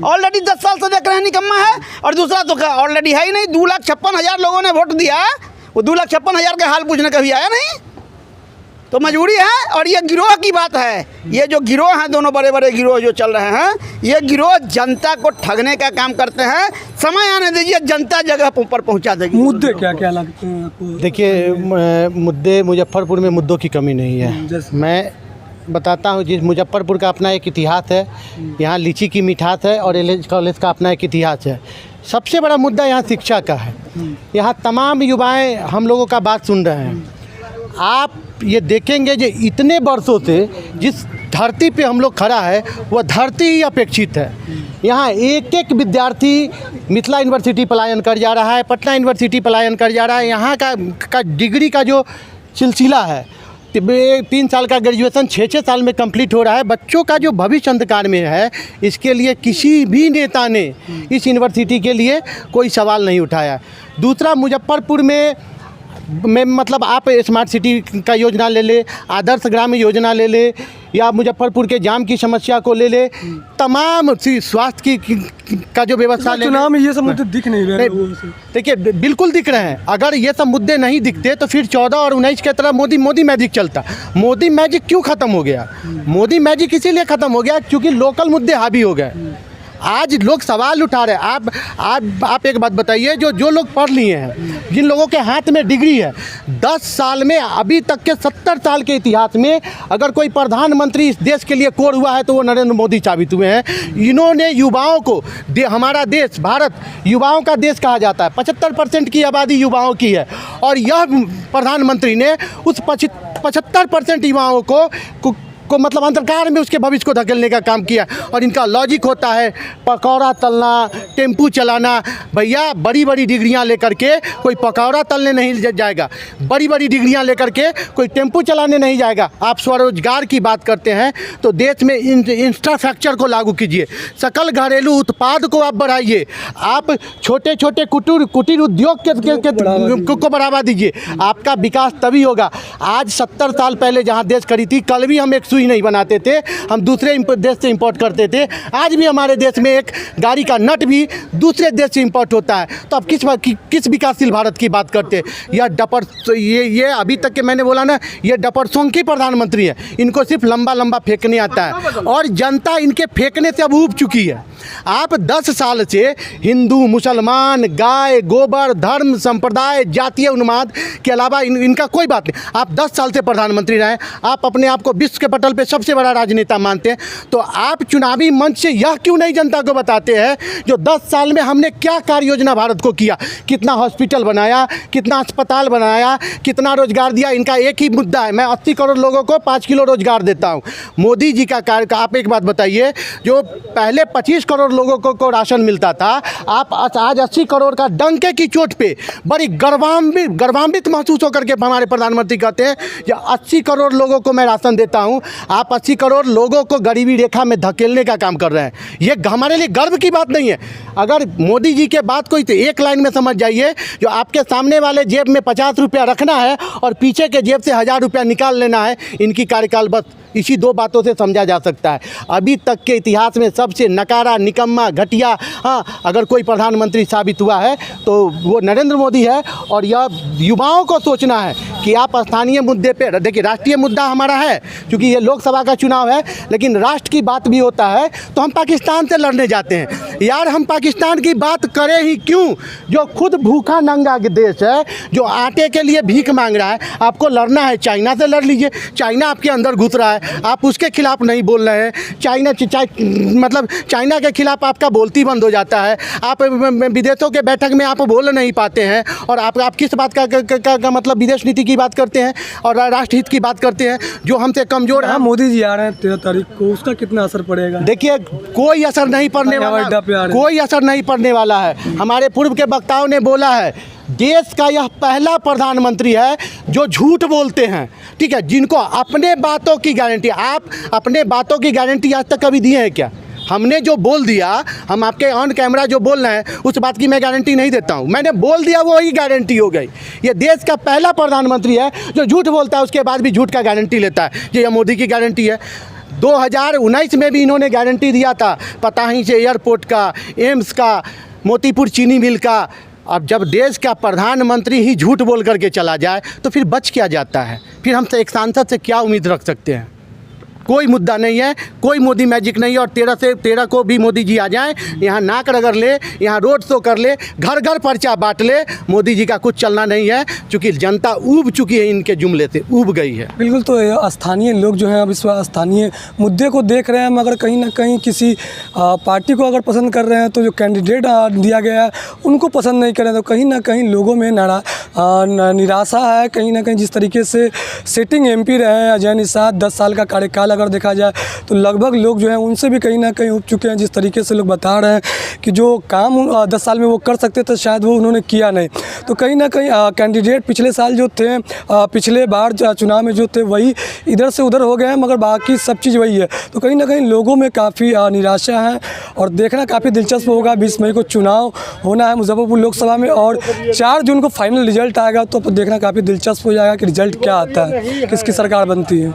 Already 10 साल से देख रहे हैं निकम्मा है। और दूसरा तो ऑलरेडी है ही नहीं, 2,56,000 लोगों ने वोट दिया, वो 2,56,000 के हाल पूछने कभी आया नहीं। तो मजबूरी है। और ये गिरोह की बात है, ये जो गिरोह हैं, दोनों बड़े बड़े गिरोह जो चल रहे हैं, ये गिरोह जनता को ठगने का काम करते हैं। समय आने दीजिए, जनता जगह पर पहुंचा देगी। मुद्दे क्या क्या लगते हैं आपको? देखिए, मुद्दे मुजफ्फरपुर में मुद्दों की कमी नहीं है। मैं बताता हूँ, जिस मुजफ्फरपुर का अपना एक इतिहास है, यहाँ लीची की मिठास है और एलएच कॉलेज का अपना एक इतिहास है। सबसे बड़ा मुद्दा यहाँ शिक्षा का है। यहाँ तमाम युवाएँ हम लोगों का बात सुन रहे हैं। आप ये देखेंगे जो इतने वर्षों से जिस धरती पे हम लोग खड़ा है, वह धरती ही अपेक्षित है। यहाँ एक एक विद्यार्थी मिथिला यूनिवर्सिटी पलायन कर जा रहा है, पटना यूनिवर्सिटी पलायन कर जा रहा है। यहाँ का डिग्री का जो सिलसिला है, 3 साल का ग्रेजुएशन 6-6 साल में कंप्लीट हो रहा है। बच्चों का जो भविष्य अंधकार में है, इसके लिए किसी भी नेता ने इस यूनिवर्सिटी के लिए कोई सवाल नहीं उठाया। दूसरा, मुजफ्फरपुर में मतलब आप स्मार्ट सिटी का योजना ले ले, आदर्श ग्राम योजना ले ले, या मुजफ्फरपुर के जाम की समस्या को ले ले, तमाम स्वास्थ्य का जो व्यवस्था ले, चुनाव में ये सब मुद्दे दिख नहीं रहे। देखिए, बिल्कुल दिख रहे हैं। अगर ये सब मुद्दे नहीं दिखते तो फिर 14 और 19 के तरह मोदी मैजिक चलता। मोदी मैजिक क्यों ख़त्म हो गया? मोदी मैजिक इसीलिए ख़त्म हो गया क्योंकि लोकल मुद्दे हावी हो गए। आज लोग सवाल उठा रहे हैं। आप एक बात बताइए, जो लोग पढ़ लिए हैं, जिन लोगों के हाथ में डिग्री है, 10 साल में अभी तक के 70 साल के इतिहास में अगर कोई प्रधानमंत्री इस देश के लिए कोर हुआ है तो वो नरेंद्र मोदी साबित हुए हैं। इन्होंने युवाओं को हमारा देश भारत युवाओं का देश कहा जाता है। 75% की आबादी युवाओं की है और यह प्रधानमंत्री ने उस 75% युवाओं को मतलब अंधकार में उसके भविष्य को धकेलने का काम किया। और इनका लॉजिक होता है पकौड़ा तलना, टेम्पू चलाना। भैया, बड़ी बड़ी डिग्रियां लेकर के कोई पकौड़ा तलने नहीं जाएगा, बड़ी बड़ी डिग्रियां लेकर के कोई टेम्पू चलाने नहीं जाएगा। आप स्वरोजगार की बात करते हैं तो देश में इंफ्रास्ट्रक्चर को लागू कीजिए, सकल घरेलू उत्पाद को आप बढ़ाइए, आप छोटे छोटे कुटीर उद्योग को बढ़ावा दीजिए। आपका विकास तभी होगा। आज 70 साल पहले जहाँ देश खड़ी थी, कल भी हम एक सुई नहीं बनाते थे, हम दूसरे देश से इंपोर्ट करते थे। आज भी हमारे देश में एक गाड़ी का नट भी दूसरे देश से इंपोर्ट होता है। तो अब किस विकासशील भारत की बात करते हैं? ये अभी तक के मैंने बोला ना, ये डपरसोंकी प्रधानमंत्री है। इनको सिर्फ लंबा लंबा फेंकने आता है और जनता इनके फेंकने से अब ऊब चुकी है। आप 10 साल से हिंदू, मुसलमान, गाय, गोबर, धर्म, संप्रदाय, जातीय उन्माद के अलावा इनका कोई बात नहीं। आप 10 साल से प्रधानमंत्री रहे, आप अपने आप को विश्व के पटल पे सबसे बड़ा राजनेता मानते हैं, तो आप चुनावी मंच से यह क्यों नहीं जनता को बताते हैं जो 10 साल में हमने क्या कार्य योजना भारत को किया, कितना हॉस्पिटल बनाया, कितना अस्पताल बनाया, कितना रोजगार दिया। इनका एक ही मुद्दा है, मैं 80 करोड़ लोगों को 5 किलो रोजगार देता हूँ। मोदी जी का कार्य का आप एक बात बताइए, जो पहले 25 करोड़ लोगों को राशन मिलता था, आप आज 80 करोड़ का डंके की चोट पे बड़ी गर्वान्वित महसूस होकर के हमारे प्रधानमंत्री कहते हैं कि 80 करोड़ लोगों को मैं राशन देता हूं। आप 80 करोड़ लोगों को गरीबी रेखा में धकेलने का काम कर रहे हैं। ये हमारे लिए गर्व की बात नहीं है। अगर मोदी जी के बात कोई तो एक लाइन में समझ जाइए, जो आपके सामने वाले जेब में 50 रुपया रखना है और पीछे के जेब से 1000 रुपया निकाल लेना है, इनकी कार्यकाल बस इसी 2 बातों से समझा जा सकता है। अभी तक के इतिहास में सबसे नकारा, निकम्मा, घटिया, हाँ, अगर कोई प्रधानमंत्री साबित हुआ है तो वो नरेंद्र मोदी है। और यह युवाओं को सोचना है कि आप स्थानीय मुद्दे पे, देखिए राष्ट्रीय मुद्दा हमारा है क्योंकि ये लोकसभा का चुनाव है, लेकिन राष्ट्र की बात भी होता है तो हम पाकिस्तान से लड़ने जाते हैं। यार, हम पाकिस्तान की बात करें ही क्यों, जो खुद भूखा नंगा देश है, जो आटे के लिए भीख मांग रहा है। आपको लड़ना है चाइना से लड़ लीजिए, चाइना आपके अंदर घुस रहा है, आप उसके खिलाफ नहीं बोल रहे हैं। मतलब चाइना के खिलाफ आपका बोलती बंद हो जाता है, आप विदेशों के बैठक में आप बोल नहीं पाते हैं। और आप किस बात का मतलब विदेश नीति की बात करते हैं और राष्ट्रहित की बात करते हैं, जो हमसे कमजोर है। मोदी जी आ रहे हैं 13 तारीख को, उसका कितना असर पड़ेगा? देखिए, कोई असर नहीं पड़ने वाला, कोई असर नहीं पड़ने वाला है। हमारे पूर्व के वक्ताओं ने बोला है, देश का यह पहला प्रधानमंत्री है जो झूठ बोलते हैं, ठीक है, जिनको अपने बातों की गारंटी, आप अपने बातों की गारंटी आज तक कभी दिए हैं क्या? हमने जो बोल दिया, हम आपके ऑन कैमरा जो बोल रहे हैं उस बात की मैं गारंटी नहीं देता हूं। मैंने बोल दिया, वो ही गारंटी हो गई। ये देश का पहला प्रधानमंत्री है जो झूठ बोलता है, उसके बाद भी झूठ का गारंटी लेता है। ये मोदी की गारंटी है। 2019 में भी इन्होंने गारंटी दिया था पताही से एयरपोर्ट का, एम्स का, मोतीपुर चीनी मिल का। अब जब देश का प्रधानमंत्री ही झूठ बोल करके चला जाए तो फिर बच क्या जाता है? फिर हम एक सांसद से क्या उम्मीद रख सकते हैं? कोई मुद्दा नहीं है, कोई मोदी मैजिक नहीं है। और 13 से 13 को भी मोदी जी आ जाएं, यहाँ नाक रगड़ ले, यहाँ रोड शो कर ले, घर घर पर्चा बांट ले, मोदी जी का कुछ चलना नहीं है, क्योंकि जनता ऊब चुकी है, इनके जुमले से ऊब गई है। बिल्कुल। तो ये स्थानीय लोग जो हैं अब इस स्थानीय मुद्दे को देख रहे हैं, मगर कहीं ना कहीं किसी पार्टी को अगर पसंद कर रहे हैं तो जो कैंडिडेट दिया गया है उनको पसंद नहीं कर रहे हैं। तो कहीं ना कहीं लोगों में निराशा है। कहीं ना कहीं जिस तरीके से सिटिंग MP रहे हैं अजय निषाद, 10 साल का कार्यकाल अगर देखा जाए तो लगभग लोग जो हैं उनसे भी कहीं ना कहीं उब चुके हैं। जिस तरीके से लोग बता रहे हैं कि जो काम 10 साल में वो कर सकते थे शायद वो उन्होंने किया नहीं। तो कहीं ना कहीं कैंडिडेट पिछले साल जो थे, पिछले बार चुनाव में जो थे वही इधर से उधर हो गए हैं, मगर बाकी सब चीज़ वही है। तो कहीं ना कहीं लोगों में काफ़ी निराशा है और देखना काफ़ी दिलचस्प होगा। 20 मई को चुनाव होना है मुजफ्फरपुर लोकसभा में और 4 जून को फाइनल रिजल्ट आएगा। तो देखना काफ़ी दिलचस्प हो जाएगा कि रिजल्ट क्या आता है, किसकी सरकार बनती है।